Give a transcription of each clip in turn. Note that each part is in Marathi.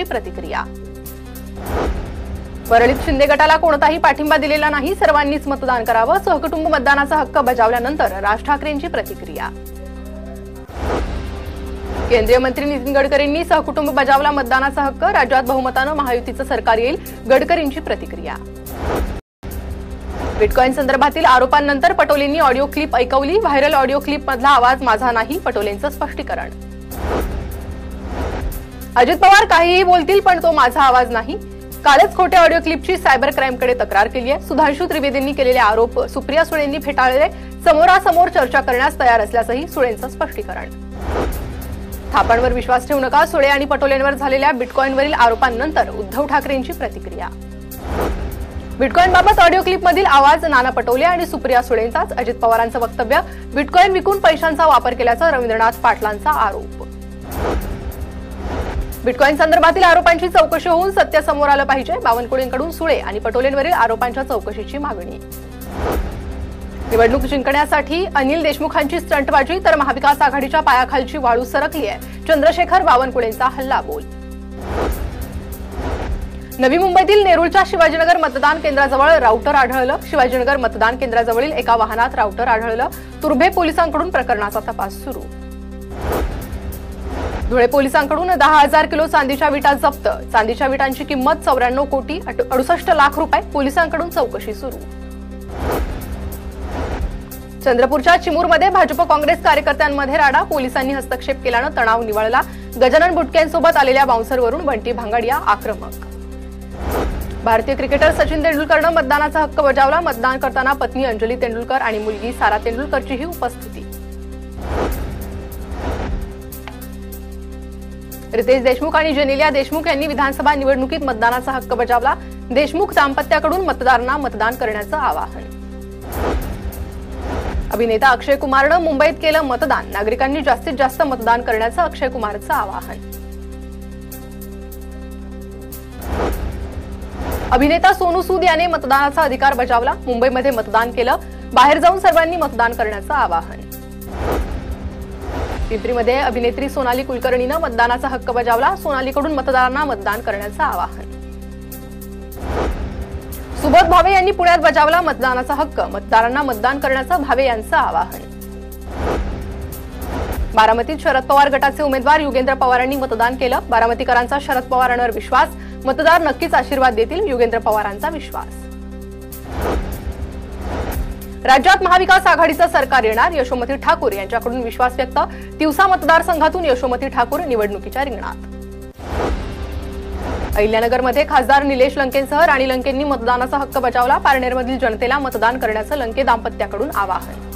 पटोलेंची प्रतिक्रिया। वरळीत शिंदे गटाला कोणताही पाठिंबा दिलेला नाही, सर्वांनीच मतदान करावं, सहकुटुंब मतदानाचा हक्क बजावल्यानंतर राज ठाकरेंची प्रतिक्रिया। केंद्रीय मंत्री नितीन गडकरींनी सहकुटुंब बजावला मतदानाचा हक्क, राज्यात बहुमतानं महायुतीचं सरकार येईल, गडकरींची प्रतिक्रिया। बिटकॉइन संदर्भातील आरोपांनंतर पटोलेंनी ऑडिओ क्लिप ऐकवली, व्हायरल ऑडिओ क्लिप मधला आवाज माझा नाही, पटोलेंचं स्पष्टीकरण। अजित पवार काहीही बोलतील पण तो माझा आवाज नाही, कालच खोट्या ऑडिओ क्लिपची सायबर क्राईमकडे तक्रार केली आहे। सुधांशू त्रिवेदींनी केलेले आरोप सुप्रिया सुळेंनी फेटाळले, समोरासमोर चर्चा करण्यास तयार असल्याचंही सुळेंचं स्पष्टीकरण। थापांवर विश्वास ठेवू नका, सुळे आणि पटोलेंवर झालेल्या बिटकॉइनवरील आरोपांनंतर उद्धव ठाकरेंची प्रतिक्रिया। बिटकॉइनबाबत ऑडिओ क्लिपमधील आवाज नाना पटोले आणि सुप्रिया सुळेंचाच, अजित पवारांचं वक्तव्य बिटकॉइन विकून पैशांचा वापर केल्याचा रवींद्रनाथ पाटलांचा आरोप। बिटकॉइन संदर्भातील आरोपांची चौकशी होऊन सत्य समोर आलं पाहिजे, बावनकुळेंकडून सुळे आणि पटोलेंवरील आरोपांच्या चौकशीची मागणी। निवडणूक जिंकण्यासाठी अनिल देशमुखांची स्टंटबाजी तर महाविकास आघाडीच्या पायाखालची वाळू सरकली आहे, चंद्रशेखर बावनकुळेंचा हल्लाबोल। नवी मुंबईतील नेरूळच्या शिवाजीनगर मतदान केंद्राजवळ राउटर आढळलं, शिवाजीनगर मतदान केंद्राजवळील एका वाहनात राउटर आढळलं, तुर्भे पोलिसांकडून प्रकरणाचा तपास सुरू। धुळे पोलिसांकडून 10,000 किलो चांदीच्या विटा जप्त, चांदीच्या विटांची किंमत 94,68,00,000 रुपये, पोलिसांकडून चौकशी सुरू। चंद्रपूरच्या चिमूरमध्ये भाजप काँग्रेस कार्यकर्त्यांमध्ये राडा, पोलिसांनी हस्तक्षेप केल्यानं तणाव निवळला, गजानन बुटकेंसोबत आलेल्या बाउन्सरवरून बंटी भांगाडिया आक्रमक। भारतीय क्रिकेटर सचिन तेंडुलकरनं मतदानाचा हक्क बजावला, मतदान करताना पत्नी अंजली तेंडुलकर आणि मुलगी सारा तेंडुलकरचीही उपस्थिती। रितेश देशमुख आणि जेनेलिया देशमुख यांनी विधानसभा निवडणुकीत मतदानाचा हक्क बजावला, देशमुख दाम्पत्याकडून मतदारांना मतदान करण्याचं आवाहन। अभिनेता अक्षय कुमारनं मुंबईत केलं मतदान, नागरिकांनी जास्तीत जास्त मतदान करण्याचं अक्षय कुमारचं आवाहन। अभिनेता सोनू सूद याने मतदानाचा अधिकार बजावला, मुंबईमध्ये मतदान केलं, बाहेर जाऊन सर्वांनी मतदान करण्याचं आवाहन। पिंपरीमध्ये अभिनेत्री सोनाली कुलकर्णीनं मतदानाचा हक्क बजावला, सोनालीकडून मतदारांना मतदान करण्याचं आवाहन। सुबोध भावे यांनी पुण्यात बजावला मतदानाचा हक्क, मतदारांना मतदान करण्याचं भावे यांचं आवाहन। बारामतीत शरद पवार गटाचे उमेदवार युगेंद्र पवारांनी मतदान केलं, बारामतीकरांचा शरद पवारांवर विश्वास, मतदार नक्कीच आशीर्वाद देतील, युगेंद्र पवारांचा विश्वास। राज्यात महाविकास आघाडीचं सरकार येणार, यशोमती ठाकूर यांच्याकडून विश्वास व्यक्त, तिवसा मतदारसंघातून यशोमती ठाकूर निवडणुकीच्या रिंगणात। अहिल्यानगरमध्ये खासदार निलेश लंकेंसह राणी लंकेंनी मतदानाचा हक्क बजावला, पारनेरमधील जनतेला मतदान करण्याचं लंके दाम्पत्याकडून आवाहन।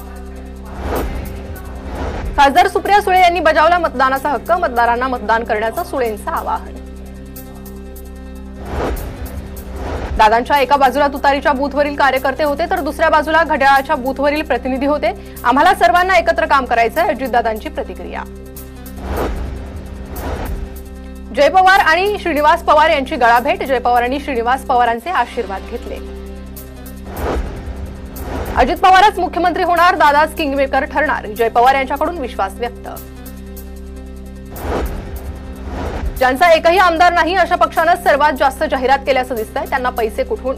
खासदार सुप्रिया सुळे यांनी बजावला मतदानाचा हक्क, मतदारांना मतदान करण्याचं सुळेंचं आवाहन। दादांच्या एका बाजूला तुतारीच्या बूथवरील कार्यकर्ते होते तर दुसऱ्या बाजूला घड्याळाच्या बूथवरील प्रतिनिधी होते, आम्हाला सर्वांना एकत्र काम करायचंय, अजितदादांची प्रतिक्रिया। जय पवार आणि श्रीनिवास पवार यांची गळाभेट, जय पवारांनी श्रीनिवास पवारांचे आशीर्वाद घेतले। अजित पवारच मुख्यमंत्री होणार, दादाच किंगमेकर ठरणार, जय पवार यांच्याकडून विश्वास व्यक्त। ज्यांचा एकही आमदार नाही अशा पक्षानं सर्वात जास्त जाहिरात केल्याचं दिसतंय, त्यांना पैसे कुठून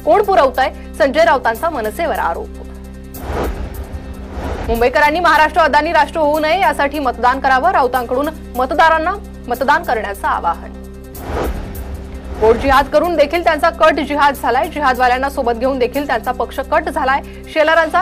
कोण पुरवतंय, संजय राऊतांचा मनसेवर आरोप। मुंबईकरांनी महाराष्ट्र अदानी राष्ट्र होऊ नये यासाठी मतदान करावं, राऊतांकडून मतदारांना मतदान करण्याचं आवाहन। वोट जिहाद करून देखील त्यांचा कट जिहाद झालाय, जिहादवाल्यांना सोबत घेऊन देखील त्यांचा पक्ष कट झालाय, शेलारांचा